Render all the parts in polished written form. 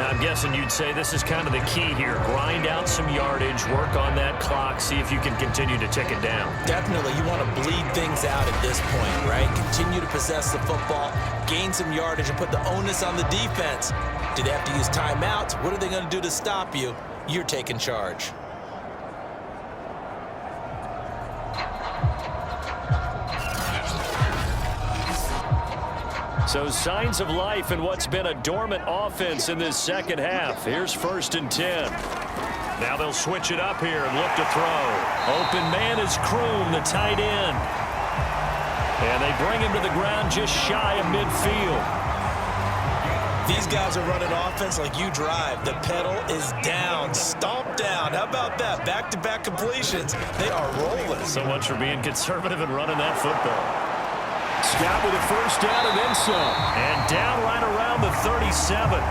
I'm guessing you'd say this is kind of the key here. Grind out some yardage, work on that clock, see if you can continue to tick it down. Definitely. You want to bleed things out at this point, right? Continue to possess the football, gain some yardage, and put the onus on the defense. Do they have to use timeouts? What are they going to do to stop you? You're taking charge. So signs of life in what's been a dormant offense in this second half. Here's 1st and 10. Now they'll switch it up here and look to throw. Open man is Kroom, the tight end. And they bring him to the ground just shy of midfield. These guys are running offense like you drive. The pedal is down, stomp down. How about that? Back-to-back completions. They are rolling. So much for being conservative and running that football. Scott with a 1st down and then some. And down right around the 37.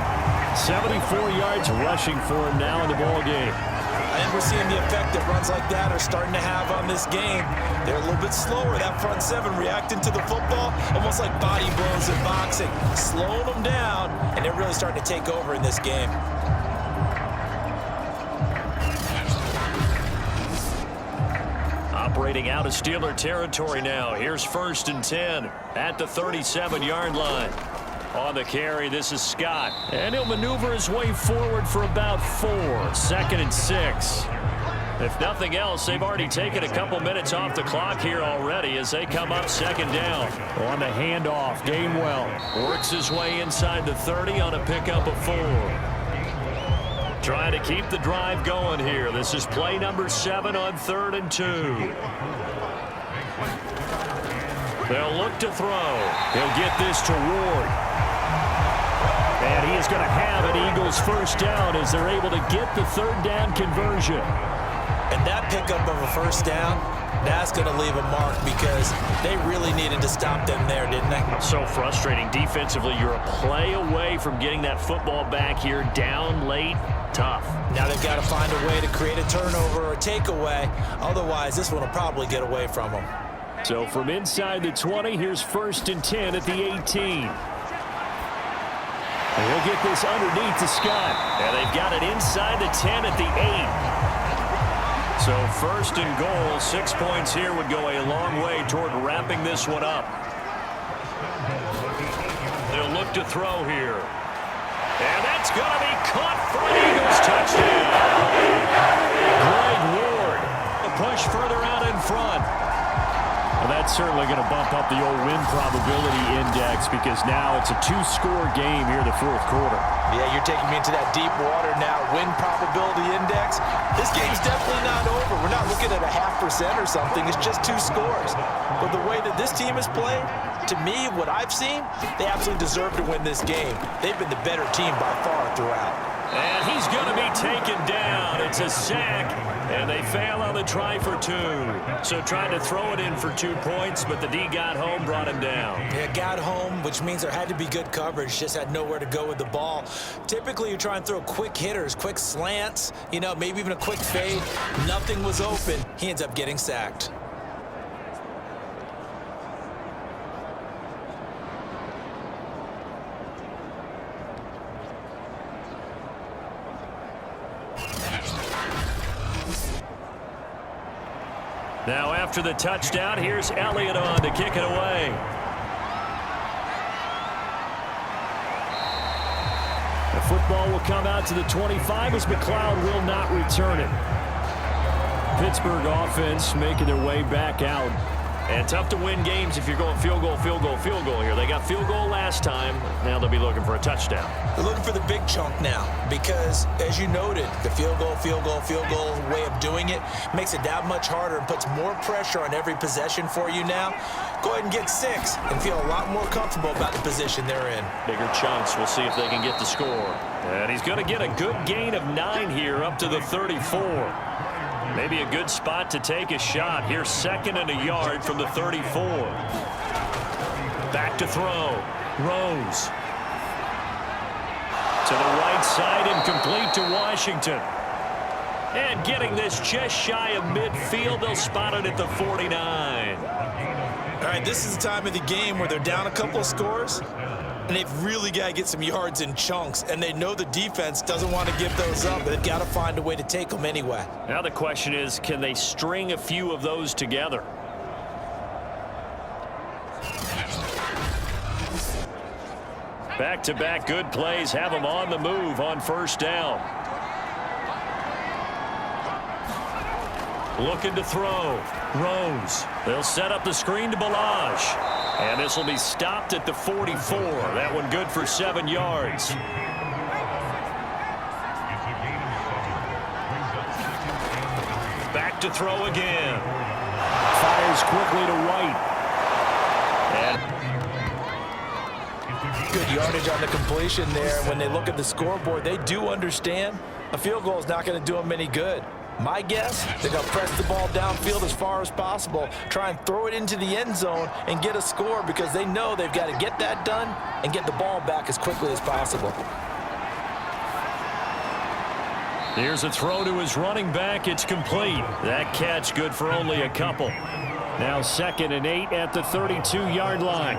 74 yards rushing for him now in the ball game. I think we're seeing the effect that runs like that are starting to have on this game. They're a little bit slower, that front seven, reacting to the football, almost like body blows in boxing, slowing them down, and they're really starting to take over in this game. Operating out of Steeler territory now. Here's 1st and 10 at the 37-yard line. On the carry, this is Scott. And he'll maneuver his way forward for about 4. 2nd and 6. If nothing else, they've already taken a couple minutes off the clock here already as they come up 2nd down. On the handoff, Gainwell works his way inside the 30 on a pickup of 4. Trying to keep the drive going here. This is play number 7 on 3rd and 2. They'll look to throw. He'll get this to Ward. And he is going to have an Eagles 1st down as they're able to get the 3rd down conversion. And that pickup of a 1st down, that's going to leave a mark because they really needed to stop them there, didn't they? So frustrating. Defensively, you're a play away from getting that football back here down late. Tough. Now they've got to find a way to create a turnover or a takeaway. Otherwise, this one will probably get away from them. So from inside the 20, here's 1st and 10 at the 18. And he'll get this underneath to Scott. And they've got it inside the 10 at the 8. So 1st and goal, 6 points here would go a long way toward wrapping this one up. They'll look to throw here. And that's going to be caught for an Eagles touchdown. Greg Ward, a push further out in front. Well, that's certainly going to bump up the old win probability index because now it's a 2-score game here in the 4th quarter. Yeah, you're taking me into that deep water now. Win probability index. This game's definitely not over. We're not looking at a 0.5% or something. It's just 2 scores. But the way that this team has played, to me, what I've seen, they absolutely deserve to win this game. They've been the better team by far throughout. And he's going to be taken down. It's a sack, and they fail on the try for 2. So trying to throw it in for 2 points, but the D got home, brought him down. Yeah, got home, which means there had to be good coverage. Just had nowhere to go with the ball. Typically, you try and throw quick hitters, quick slants, you know, maybe even a quick fade. Nothing was open. He ends up getting sacked. Now after the touchdown, here's Elliott on to kick it away. The football will come out to the 25 as McLeod will not return it. Pittsburgh offense making their way back out. And tough to win games if you're going field goal, field goal, field goal here. They got field goal last time. Now they'll be looking for a touchdown. They're looking for the big chunk now because, as you noted, the field goal way of doing it makes it that much harder and puts more pressure on every possession for you now. Go ahead and get 6 and feel a lot more comfortable about the position they're in. Bigger chunks. We'll see if they can get the score. And he's going to get a good gain of 9 here up to the 34. Maybe a good spot to take a shot. Here's 2nd and a yard from the 34. Back to throw. Rose. To the right side and complete to Washington. And getting this just shy of midfield. They'll spot it at the 49. All right, this is the time of the game where they're down a couple of scores. and they've really got to get some yards in chunks, and they know the defense doesn't want to give those up. They've got to find a way to take them anyway. Now the question is, can they string a few of those together? Back-to-back good plays have them on the move on first down. Looking to throw. Rose. They'll set up the screen to Balaj. And this will be stopped at the 44. That one good for 7 yards. Back to throw again. Fires quickly to White. And good yardage on the completion there. When they look at the scoreboard, they do understand a field goal is not going to do them any good. My guess, they're going to press the ball downfield as far as possible, try and throw it into the end zone and get a score because they know they've got to get that done and get the ball back as quickly as possible. Here's a throw to his running back. It's complete. That catch good for only a couple. Now 2nd and 8 at the 32-yard line.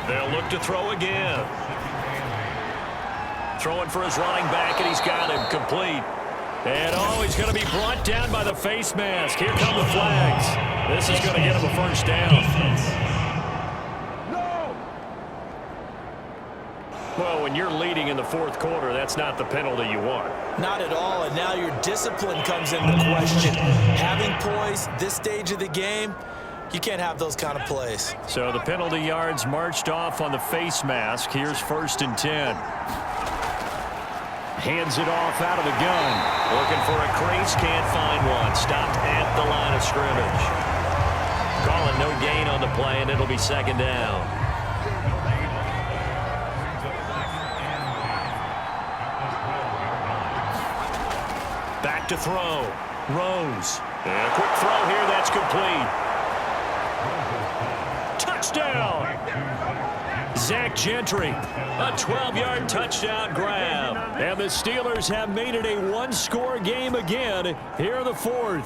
They'll look to throw again. Throwing for his running back, and he's got him complete. And, he's going to be brought down by the face mask. Here come the flags. This is going to get him a first down. Well, when you're leading in the 4th quarter, that's not the penalty you want. Not at all, and now your discipline comes into question. Having poise this stage of the game, you can't have those kind of plays. So the penalty yards marched off on the face mask. Here's 1st and 10. Hands it off out of the gun. Looking for a crease, can't find one. Stopped at the line of scrimmage. Calling no gain on the play, and it'll be 2nd down. Back to throw. Rose. And a quick throw here, that's complete. Touchdown! Zach Gentry, a 12-yard touchdown grab. And the Steelers have made it a one-score game again here in the 4th.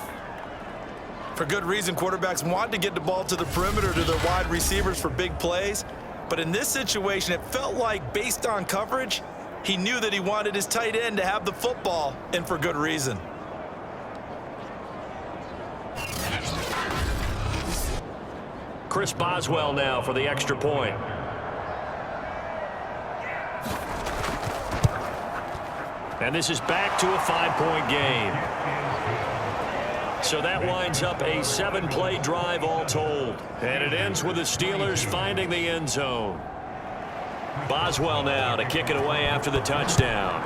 For good reason, quarterbacks want to get the ball to the perimeter to their wide receivers for big plays. But in this situation, it felt like, based on coverage, he knew that he wanted his tight end to have the football, and for good reason. Chris Boswell now for the extra point. And this is back to a 5-point game. So that winds up a 7-play drive all told. And it ends with the Steelers finding the end zone. Boswell now to kick it away after the touchdown.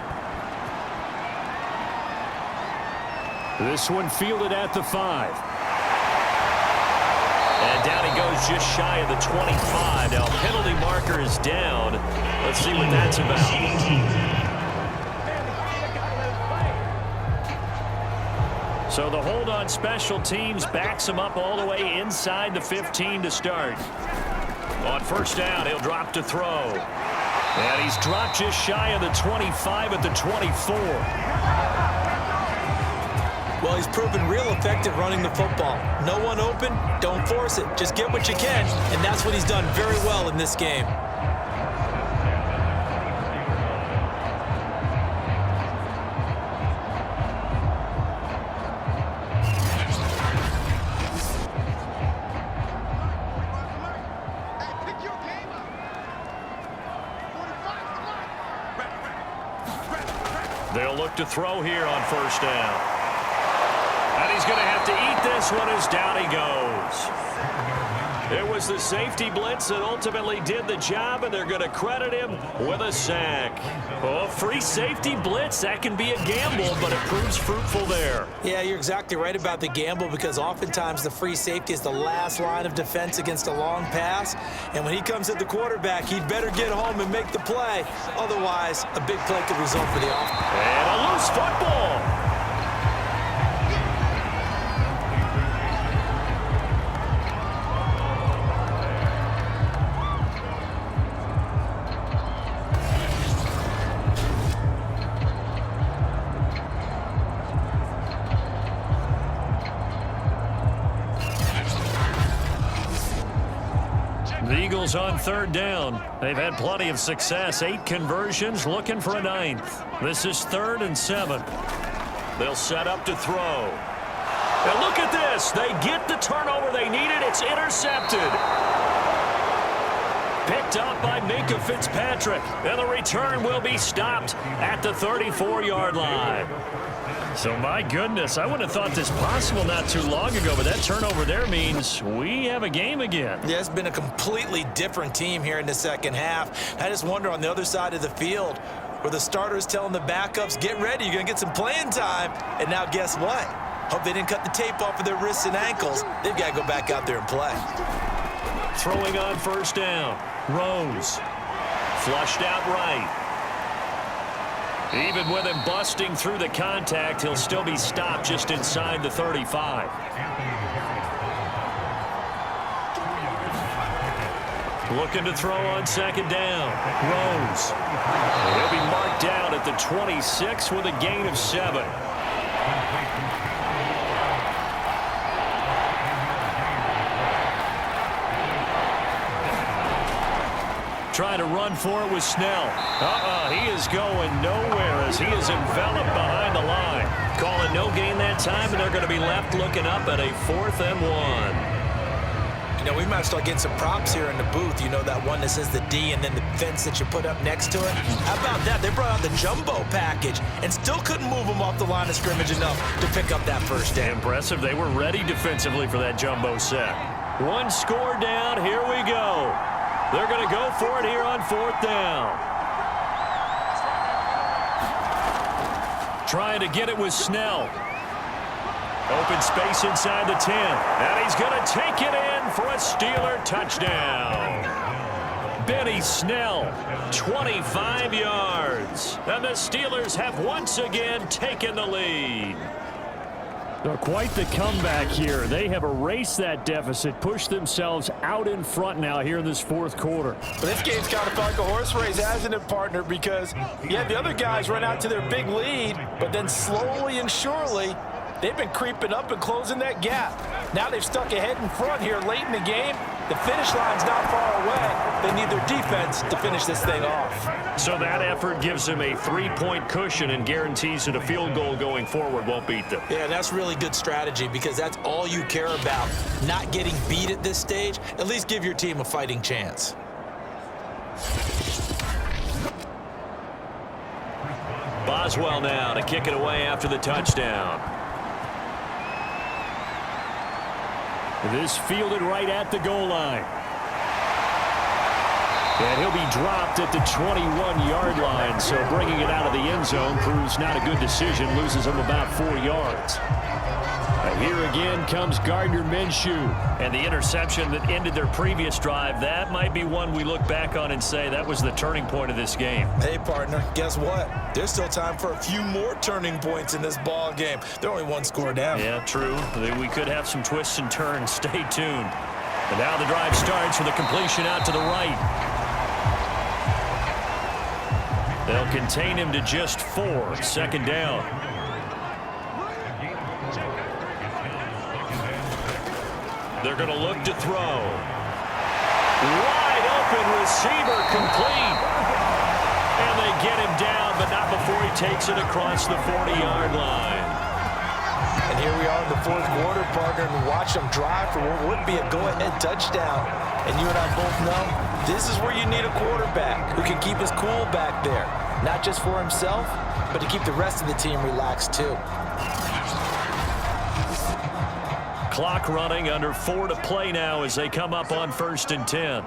This one fielded at the 5. And down he goes just shy of the 25. Now penalty marker is down. Let's see what that's about. So the hold on special teams backs him up all the way inside the 15 to start. On first down, he'll drop to throw. And he's dropped just shy of the 25 at the 24. Well, he's proven real effective running the football. No one open, don't force it. Just get what you can, and that's what he's done very well in this game. They'll look to throw here on first down. And he's going to have to eat this one as down he goes. It was the safety blitz that ultimately did the job, and they're going to credit him with a sack. Oh, free safety blitz, that can be a gamble, but it proves fruitful there. Yeah, you're exactly right about the gamble, because oftentimes the free safety is the last line of defense against a long pass. And when he comes at the quarterback, he'd better get home and make the play. Otherwise, a big play could result for the offense. And a loose football. Eagles on third down. They've had plenty of success. 8 conversions, looking for a 9th. This is 3rd and 7. They'll set up to throw. And look at this. They get the turnover they needed. It's intercepted. Picked up by Minka Fitzpatrick. And the return will be stopped at the 34-yard line. So, my goodness, I wouldn't have thought this possible not too long ago, but that turnover there means we have a game again. Yeah, it's been a completely different team here in the second half. I just wonder on the other side of the field where the starters telling the backups, get ready, you're going to get some playing time. And now guess what? Hope they didn't cut the tape off of their wrists and ankles. They've got to go back out there and play. Throwing on first down. Rose. Flushed out right. Even with him busting through the contact, he'll still be stopped just inside the 35. Looking to throw on second down. Rose. He'll be marked down at the 26 with a gain of 7. Trying to run for it with Snell. He is going nowhere as he is enveloped behind the line. Calling no gain that time, and they're going to be left looking up at a 4th and 1. You know, we might start getting some props here in the booth. You know, that one that says the D and then the fence that you put up next to it? How about that? They brought out the jumbo package and still couldn't move them off the line of scrimmage enough to pick up that first down. Impressive. They were ready defensively for that jumbo set. 1 score down. Here we go. They're going to go for it here on 4th down. Trying to get it with Snell. Open space inside the 10. And he's going to take it in for a Steeler touchdown. Benny Snell, 25 yards. And the Steelers have once again taken the lead. Quite the comeback here. They have erased that deficit, pushed themselves out in front now here in this 4th quarter. But this game's kind of felt like a horse race, hasn't it, partner? Because, yeah, the other guys run out to their big lead, but then slowly and surely, they've been creeping up and closing that gap. Now they've stuck ahead in front here late in the game. The finish line's not far away. They need their defense to finish this thing off. So that effort gives them a 3-point cushion and guarantees that a field goal going forward won't beat them. Yeah, that's really good strategy because that's all you care about. Not getting beat at this stage. At least give your team a fighting chance. Boswell now to kick it away after the touchdown. This fielded right at the goal line. And he'll be dropped at the 21-yard line, so bringing it out of the end zone proves not a good decision, loses him about 4 yards. Here again comes Gardner Minshew. And the interception that ended their previous drive, that might be one we look back on and say that was the turning point of this game. Hey, partner, guess what? There's still time for a few more turning points in this ball game. They're only 1 score down. Yeah, true. We could have some twists and turns. Stay tuned. And now the drive starts with a completion out to the right. They'll contain him to just 4. 2nd down. They're going to look to throw. Wide open receiver complete. And they get him down, but not before he takes it across the 40-yard line. And here we are in the 4th quarter, partner, and watch them drive for what would be a go-ahead touchdown. And you and I both know this is where you need a quarterback who can keep his cool back there. Not just for himself, but to keep the rest of the team relaxed too. Clock running, under 4 to play now as they come up on 1st and 10.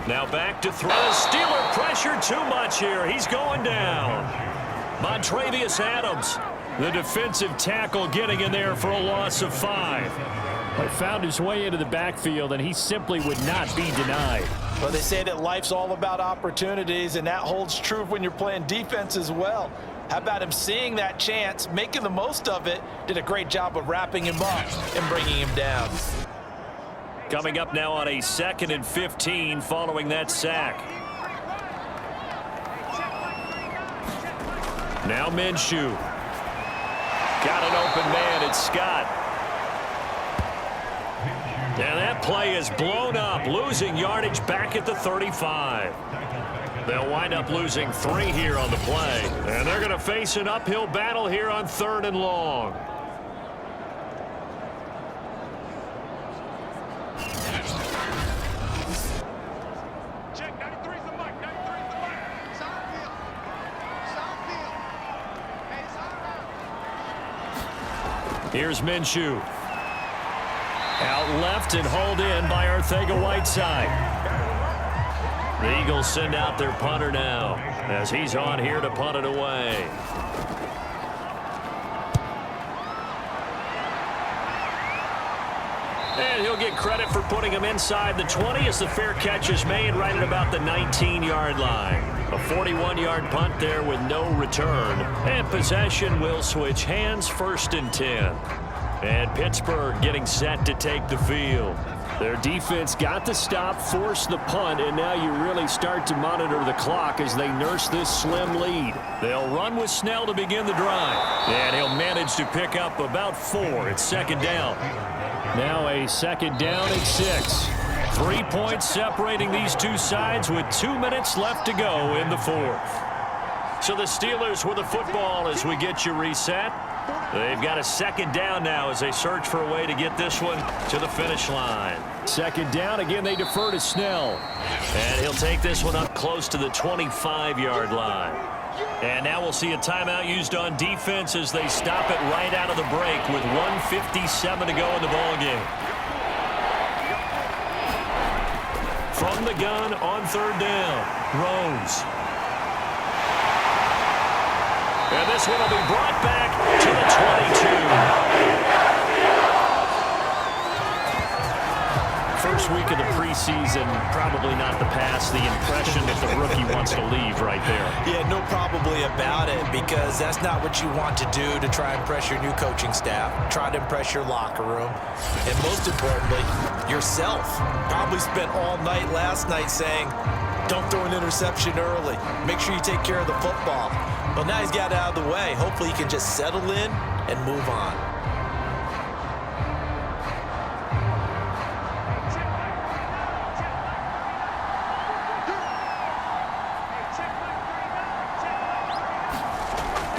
Now back to throw. Steeler pressure too much here. He's going down. Montravius Adams, the defensive tackle, getting in there for a loss of 5. He found his way into the backfield, and he simply would not be denied. Well, they say that life's all about opportunities, and that holds true when you're playing defense as well. How about him seeing that chance, making the most of it, did a great job of wrapping him up and bringing him down. Coming up now on a 2nd and 15 following that sack. Now Minshew. Got an open man. It's Scott. And that play is blown up, losing yardage back at the 35. They'll wind up losing 3 here on the play. And they're going to face an uphill battle here on 3rd and long. Check, 93's the mic, 93's the mic. Sound field. Sound field. Hey, sound out. Here's Minshew. Out left and hauled in by Arcega-Whiteside. The Eagles send out their punter now as he's on here to punt it away. And he'll get credit for putting him inside the 20 as the fair catch is made right at about the 19-yard line. A 41-yard punt there with no return. And possession will switch hands, 1st and 10. And Pittsburgh getting set to take the field. Their defense got the stop, forced the punt, and now you really start to monitor the clock as they nurse this slim lead. They'll run with Snell to begin the drive. And he'll manage to pick up about 4. It's 2nd down. Now a 2nd down and 6. 3 points separating these two sides with 2 minutes left to go in the 4th. So the Steelers with the football as we get you reset. They've got a 2nd down now as they search for a way to get this one to the finish line. 2nd down. Again, they defer to Snell. And he'll take this one up close to the 25-yard line. And now we'll see a timeout used on defense as they stop it right out of the break with 1:57 to go in the ballgame. From the gun on 3rd down, Rose. And this one will be brought back to the 22. First week of the preseason, probably not the pass, the impression that the rookie wants to leave right there. Yeah, no probably about it, because that's not what you want to do to try and impress your new coaching staff, try to impress your locker room, and most importantly, yourself. Probably spent all night last night saying, don't throw an interception early. Make sure you take care of the football. But now he's got it out of the way. Hopefully he can just settle in and move on.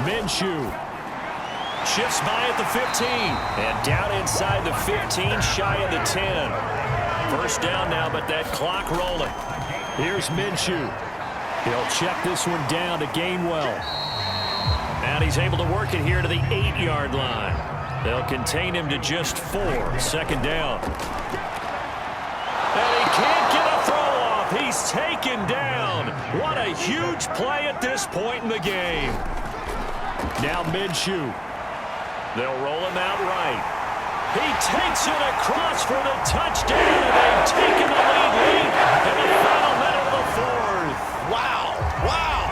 Minshew shifts by at the 15. and down inside the 15, shy of the 10. 1st down now, but that clock rolling. Here's Minshew. He'll check this one down to Gainwell. And he's able to work it here to the 8-yard line. They'll contain him to just 4. 2nd down. And he can't get a throw off. He's taken down. What a huge play at this point in the game. Now Minshew. They'll roll him out right. He takes it across for the touchdown, and they've taken the lead late in the final minute of the 4th. Wow, wow,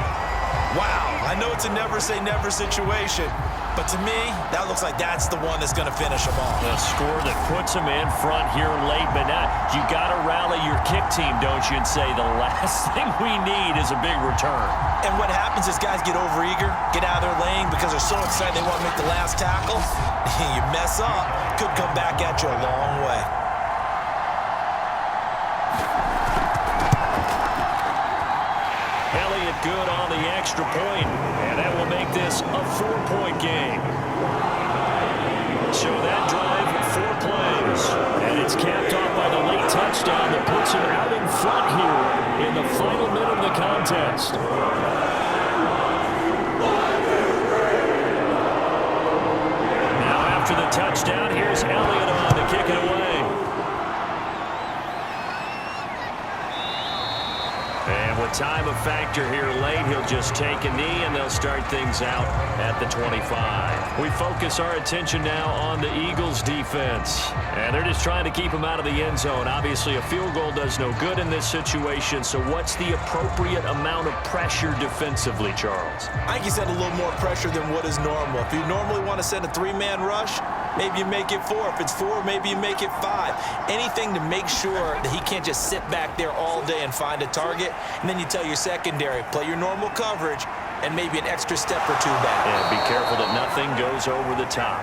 wow. I know it's a never-say-never situation, but to me, that looks like that's the one that's going to finish them off. A score that puts them in front here late, but now you got to rally your kick team, don't you, and say the last thing we need is a big return. And what happens is guys get overeager, get out of their lane because they're so excited they want to make the last tackle. You mess up, could come back at you a long way. Elliott good on the extra point, and that will make this a 4-point game. So that drive, 4 plays, and it's capped off by the late touchdown that puts him out in front here in the final minute of the contest. Now after the touchdown, here's Elliott on to kick it away. And with time a factor here late, he'll just take a knee and they'll start things out at the 25. We focus our attention now on the Eagles defense. And they're just trying to keep him out of the end zone. Obviously, a field goal does no good in this situation. So what's the appropriate amount of pressure defensively, Charles? I think you send a little more pressure than what is normal. If you normally want to send a 3-man rush, maybe you make it 4. If it's 4, maybe you make it 5. Anything to make sure that he can't just sit back there all day and find a target. And then you tell your secondary, play your normal coverage and maybe an extra step or 2 back. And be careful that nothing goes over the top.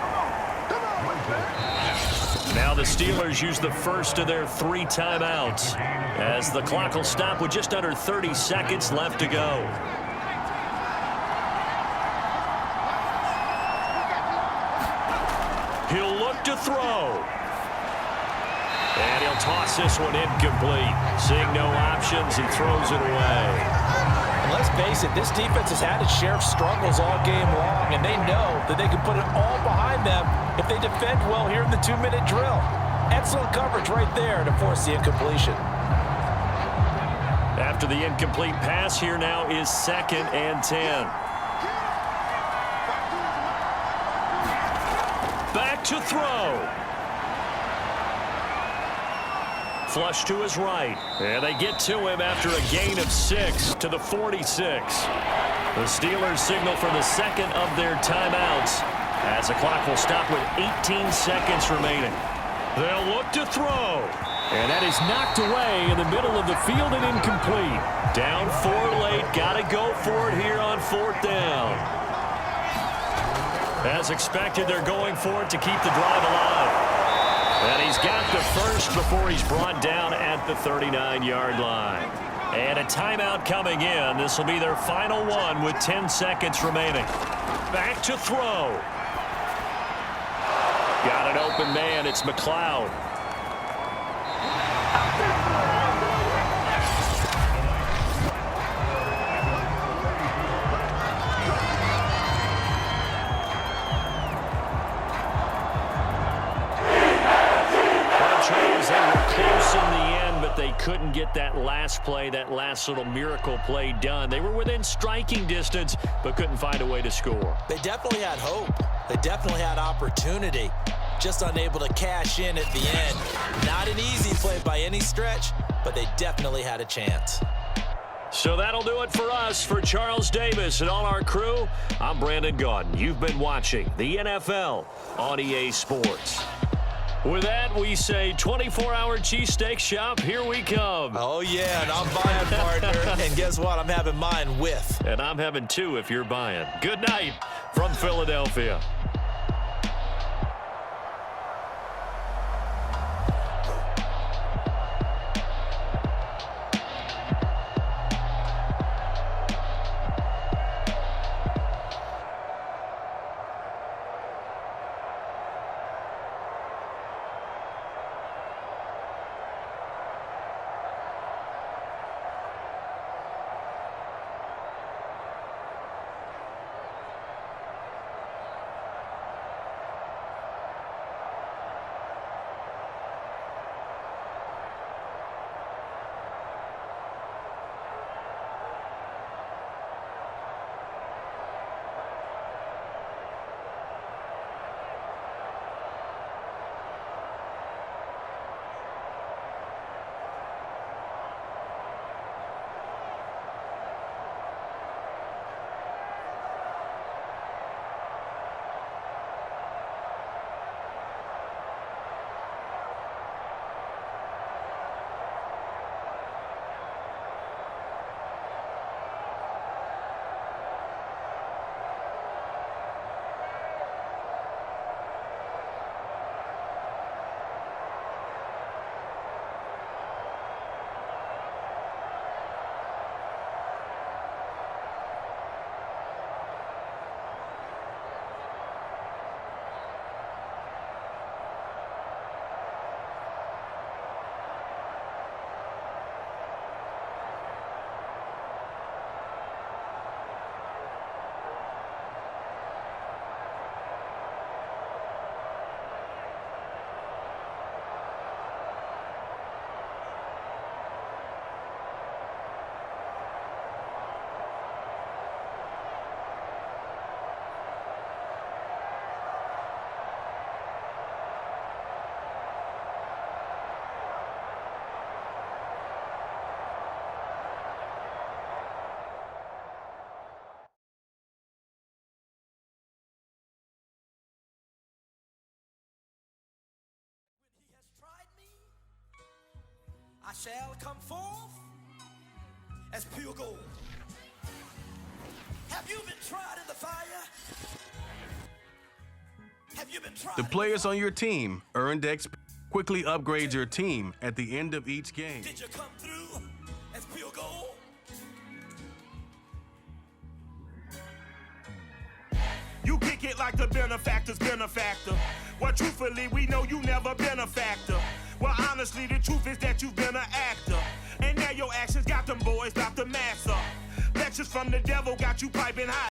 Now the Steelers use the first of their 3 timeouts as the clock will stop with just under 30 seconds left to go. He'll look to throw. And he'll toss this one incomplete. Seeing no options, he throws it away. And let's face it, this defense has had its share of struggles all game long, and they know that they can put it all behind them if they defend well here in the 2-minute drill. Excellent coverage right there to force the incompletion. After the incomplete pass, here now is 2nd and 10. Back to throw. Flush to his right. And they get to him after a gain of 6 to the 46. The Steelers signal for the second of their timeouts as the clock will stop with 18 seconds remaining. They'll look to throw. And that is knocked away in the middle of the field and incomplete. Down 4 late. Got to go for it here on 4th down. As expected, they're going for it to keep the drive alive. And he's got the first before he's brought down at the 39-yard line. And a timeout coming in. This will be their final one with 10 seconds remaining. Back to throw. Got an open man. It's McLeod. They couldn't get that last play, that last little miracle play done. They were within striking distance, but couldn't find a way to score. They definitely had hope. They definitely had opportunity. Just unable to cash in at the end. Not an easy play by any stretch, but they definitely had a chance. So that'll do it for us. For Charles Davis and all our crew, I'm Brandon Gaudin. You've been watching the NFL on EA Sports. With that, we say 24-hour cheesesteak shop, here we come. Oh, yeah, and I'm buying, partner. And guess what? I'm having mine with. And I'm having 2 if you're buying. Good night from Philadelphia. I shall come forth as pure gold. Have you been tried in the fire? Have you been trying? The players on your team earned XP. Quickly upgrade your team at the end of each game. Did you come through as pure gold? You kick it like the benefactor's benefactor. Well, truthfully, we know you never been a factor. Well, honestly, the truth is that you've been an actor. And now your actions got them boys about to mass up. Lectures from the devil got you piping hot.